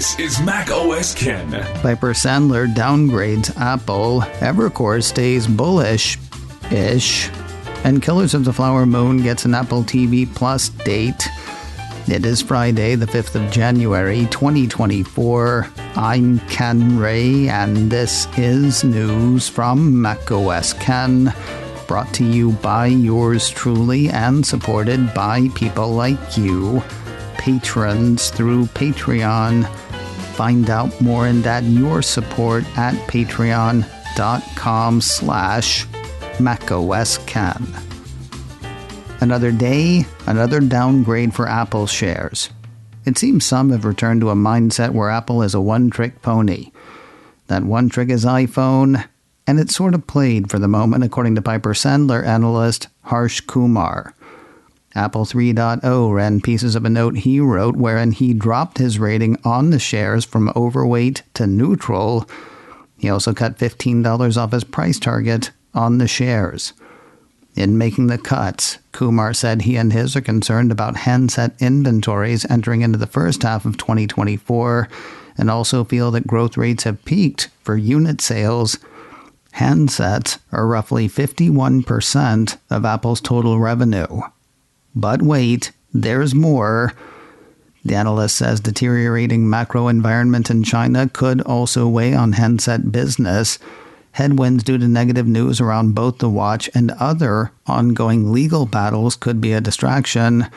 This is macOS Ken. Piper Sandler downgrades Apple. Evercore stays bullish-ish. And Killers of the Flower Moon gets an Apple TV Plus date. It is Friday, the 5th of January, 2024. I'm Ken Ray, and this is news from macOS Ken. Brought to you by yours truly and supported by people like you, patrons through Patreon. Find out more and add your support at patreon.com/macOSCan. Another day, another downgrade for Apple shares. It seems some have returned to a mindset where Apple is a one-trick pony. That one trick is iPhone, and it's sort of played for the moment, according to Piper Sandler analyst Harsh Kumar. Apple 3.0 ran pieces of a note he wrote wherein he dropped his rating on the shares from overweight to neutral. He also cut $15 off his price target on the shares. In making the cuts, Kumar said he and his are concerned about handset inventories entering into the first half of 2024 and also feel that growth rates have peaked for unit sales. Handsets are roughly 51% of Apple's total revenue. But wait, there's more. The analyst says deteriorating macro environment in China could also weigh on handset business. Headwinds due to negative news around both the watch and other ongoing legal battles could be a distraction.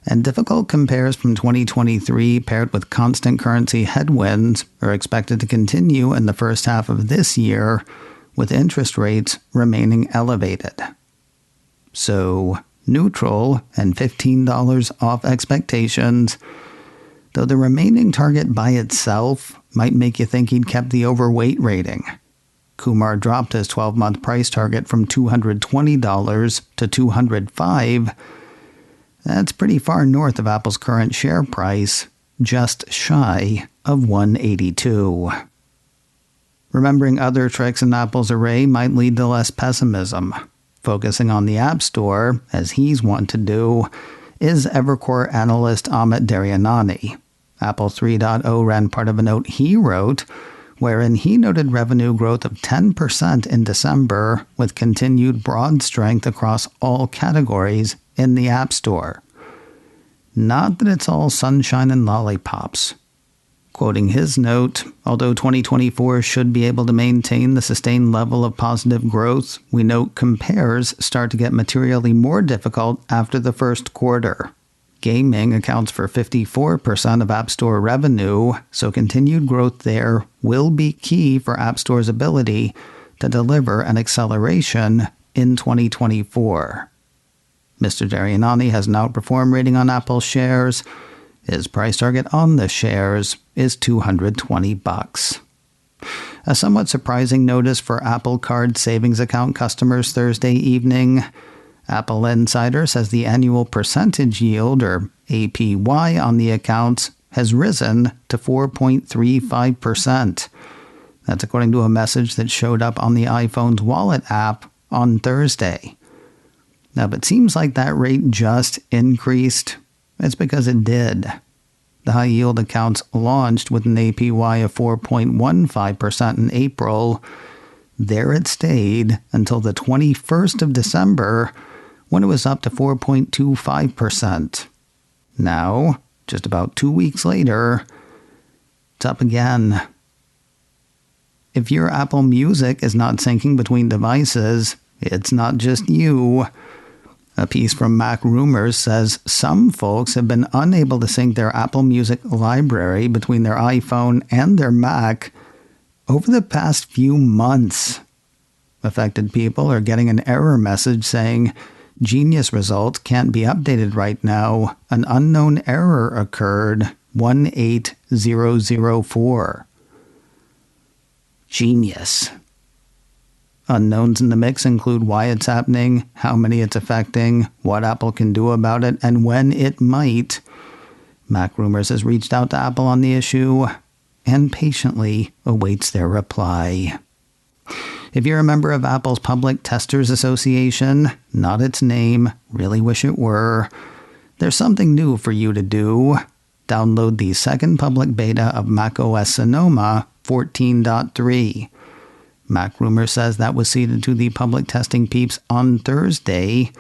And difficult compares from 2023 paired with constant currency headwinds are expected to continue in the first half of this year, with interest rates remaining elevated. So, neutral and $15 off expectations, though the remaining target by itself might make you think he'd kept the overweight rating. Kumar dropped his 12-month price target from $220 to $205. That's pretty far north of Apple's current share price, just shy of $182. Remembering other tricks in Apple's array might lead to less pessimism. Focusing on the App Store, as he's wont to do, is Evercore analyst Amit Daryanani. Apple 3.0 ran part of a note he wrote, wherein he noted revenue growth of 10% in December, with continued broad strength across all categories in the App Store. Not that it's all sunshine and lollipops. Quoting his note, although 2024 should be able to maintain the sustained level of positive growth, we note compares start to get materially more difficult after the first quarter. Gaming accounts for 54% of App Store revenue, so continued growth there will be key for App Store's ability to deliver an acceleration in 2024. Mr. Daryanani has an outperform rating on Apple shares. His price target on the shares is $220. A somewhat surprising notice for Apple Card savings account customers Thursday evening. Apple Insider says the annual percentage yield, or APY, on the accounts has risen to 4.35%. That's according to a message that showed up on the iPhone's Wallet app on Thursday. Now, if it seems like that rate just increased, it's because it did. The high-yield accounts launched with an APY of 4.15% in April. There it stayed until the 21st of December, when it was up to 4.25%. Now, just about 2 weeks later, it's up again. If your Apple Music is not syncing between devices, it's not just you. A piece from Mac Rumors says some folks have been unable to sync their Apple Music library between their iPhone and their Mac over the past few months. Affected people are getting an error message saying, "Genius results can't be updated right now. An unknown error occurred. 18004. Genius. Unknowns in the mix include why it's happening, how many it's affecting, what Apple can do about it, and when it might. Mac Rumors has reached out to Apple on the issue and patiently awaits their reply. If you're a member of Apple's Public Testers Association, not its name, really wish it were, there's something new for you to do. download the second public beta of macOS Sonoma 14.3. Mac Rumor says that was seeded to the public testing peeps on Thursday.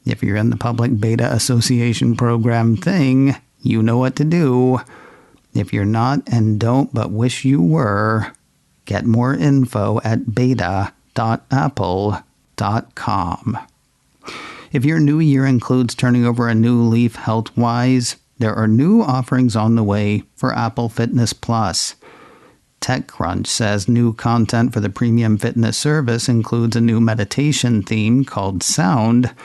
If you're in the Public Beta Association program thing, you know what to do. If you're not and don't but wish you were, get more info at beta.apple.com. If your new year includes turning over a new leaf health-wise, there are new offerings on the way for Apple Fitness Plus. TechCrunch says new content for the premium fitness service includes a new meditation theme called Sound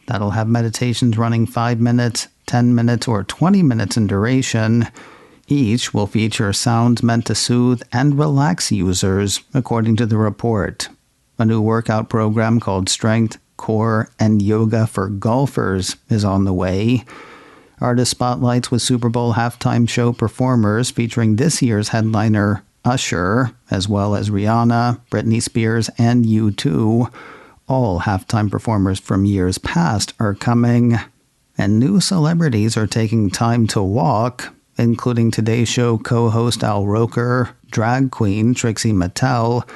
that'll have meditations running 5 minutes, 10 minutes, or 20 minutes in duration. Each will feature sounds meant to soothe and relax users, according to the report. A new workout program called Strength, Core, and Yoga for Golfers is on the way. Artist spotlights with Super Bowl halftime show performers featuring this year's headliner Usher, as well as Rihanna, Britney Spears, and U2. All halftime performers from years past are coming. And new celebrities are taking time to walk, including Today Show co-host Al Roker, drag queen Trixie Mattel,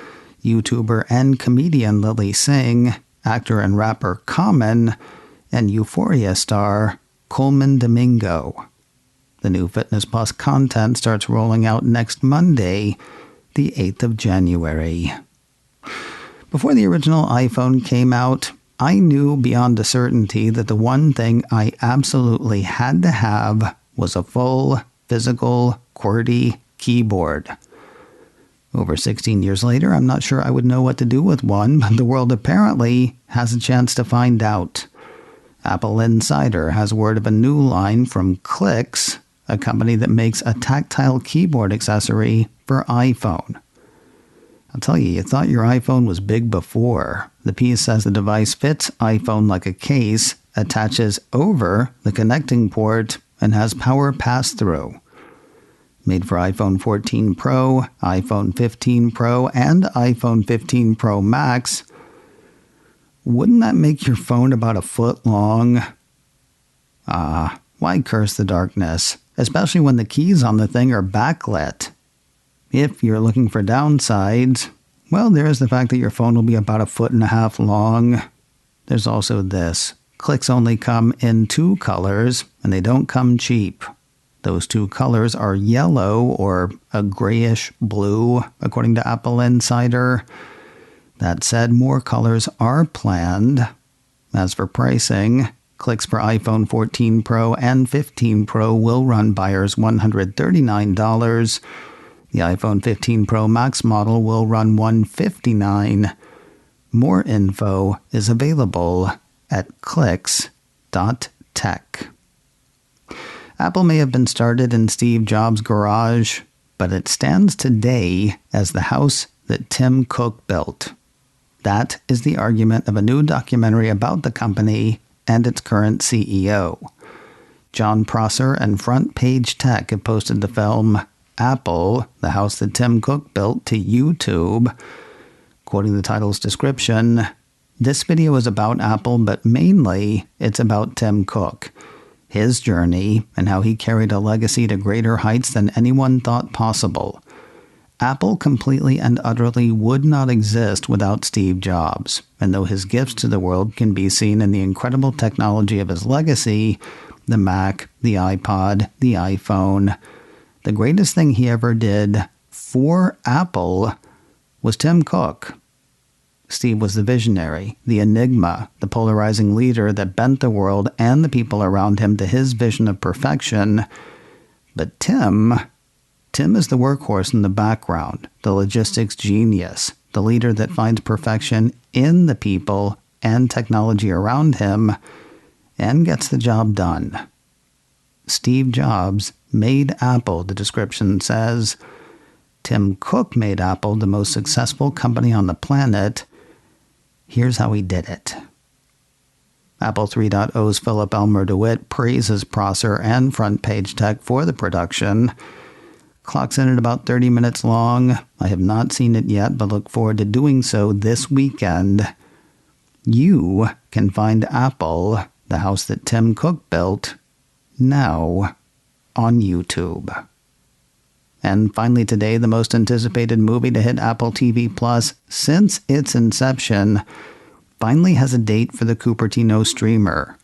YouTuber and comedian Lily Singh, actor and rapper Common, and Euphoria star Coleman Domingo. The new Fitness Plus content starts rolling out next Monday, the 8th of January. Before the original iPhone came out, I knew beyond a certainty that the one thing I absolutely had to have was a full, physical, QWERTY keyboard. Over 16 years later, I'm not sure I would know what to do with one, but the world apparently has a chance to find out. Apple Insider has word of a new line from Clicks, a company that makes a tactile keyboard accessory for iPhone. I'll tell you, you thought your iPhone was big before. The piece says the device fits iPhone like a case, attaches over the connecting port, and has power pass-through. Made for iPhone 14 Pro, iPhone 15 Pro, and iPhone 15 Pro Max. Wouldn't that make your phone about a foot long? Why curse the darkness? Especially when the keys on the thing are backlit. If you're looking for downsides, well, there's the fact that your phone will be about a foot and a half long. There's also this. Clicks only come in 2 colors, and they don't come cheap. Those 2 colors are yellow or a grayish blue, according to Apple Insider. That said, more colors are planned. As for pricing, Clicks for iPhone 14 Pro and 15 Pro will run buyers $139. The iPhone 15 Pro Max model will run $159. More info is available at clicks.tech. Apple may have been started in Steve Jobs' garage, but it stands today as the house that Tim Cook built. That is the argument of a new documentary about the company and its current CEO. John Prosser and Front Page Tech have posted the film Apple, the house that Tim Cook built, to YouTube. Quoting the title's description, this video is about Apple, but mainly it's about Tim Cook, his journey, and how he carried a legacy to greater heights than anyone thought possible. Apple completely and utterly would not exist without Steve Jobs, and though his gifts to the world can be seen in the incredible technology of his legacy, the Mac, the iPod, the iPhone, the greatest thing he ever did for Apple was Tim Cook. Steve was the visionary, the enigma, the polarizing leader that bent the world and the people around him to his vision of perfection. But Tim is the workhorse in the background, the logistics genius, the leader that finds perfection in the people and technology around him and gets the job done. Steve Jobs made Apple, the description says. Tim Cook made Apple the most successful company on the planet. Here's how he did it. Apple 3.0's Philip Elmer DeWitt praises Prosser and Front Page Tech for the production. Clocks in at about 30 minutes long. I have not seen it yet, but look forward to doing so this weekend. You can find Apple, the house that Tim Cook built, now on YouTube. And finally today, the most anticipated movie to hit Apple TV Plus since its inception finally has a date for the Cupertino streamer.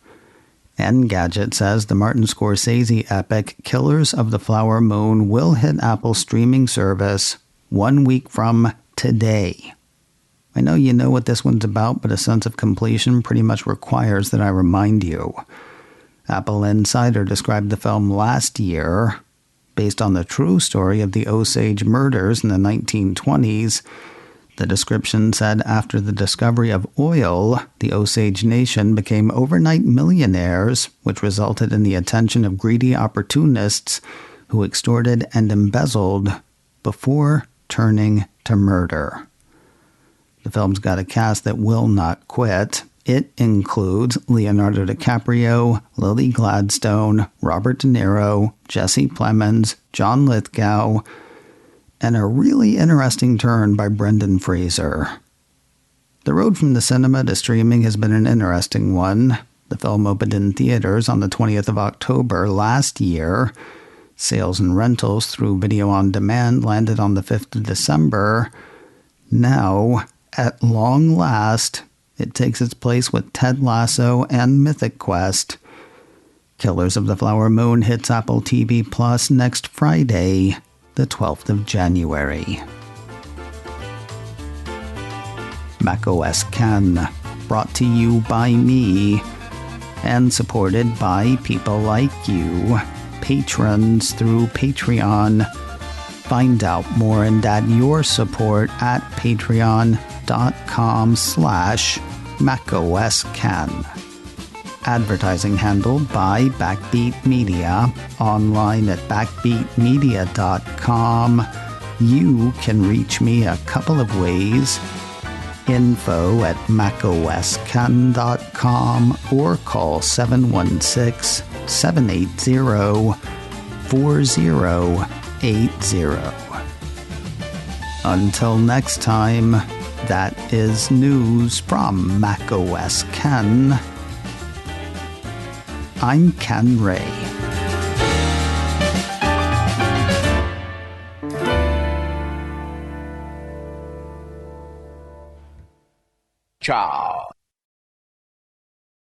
Engadget says the Martin Scorsese epic Killers of the Flower Moon will hit Apple's streaming service 1 week from today. I know you know what this one's about, but a sense of completion pretty much requires that I remind you. Apple Insider described the film last year, based on the true story of the Osage murders in the 1920s. The description said after the discovery of oil, the Osage Nation became overnight millionaires, which resulted in the attention of greedy opportunists who extorted and embezzled before turning to murder. The film's got a cast that will not quit. It includes Leonardo DiCaprio, Lily Gladstone, Robert De Niro, Jesse Plemons, John Lithgow, and a really interesting turn by Brendan Fraser. The road from the cinema to streaming has been an interesting one. The film opened in theaters on the 20th of October last year. Sales and rentals through video on demand landed on the 5th of December. Now, at long last, it takes its place with Ted Lasso and Mythic Quest. Killers of the Flower Moon hits Apple TV Plus next Friday, the 12th of January. macOS Can, brought to you by me, and supported by people like you, patrons through Patreon. Find out more and add your support at patreon.com/macOScan. Advertising handled by Backbeat Media, online at backbeatmedia.com. You can reach me a couple of ways. Info at macoscan.com or call 716-780-4080. Until next time, that is news from macOS Ken. I'm Ken Ray. Ciao.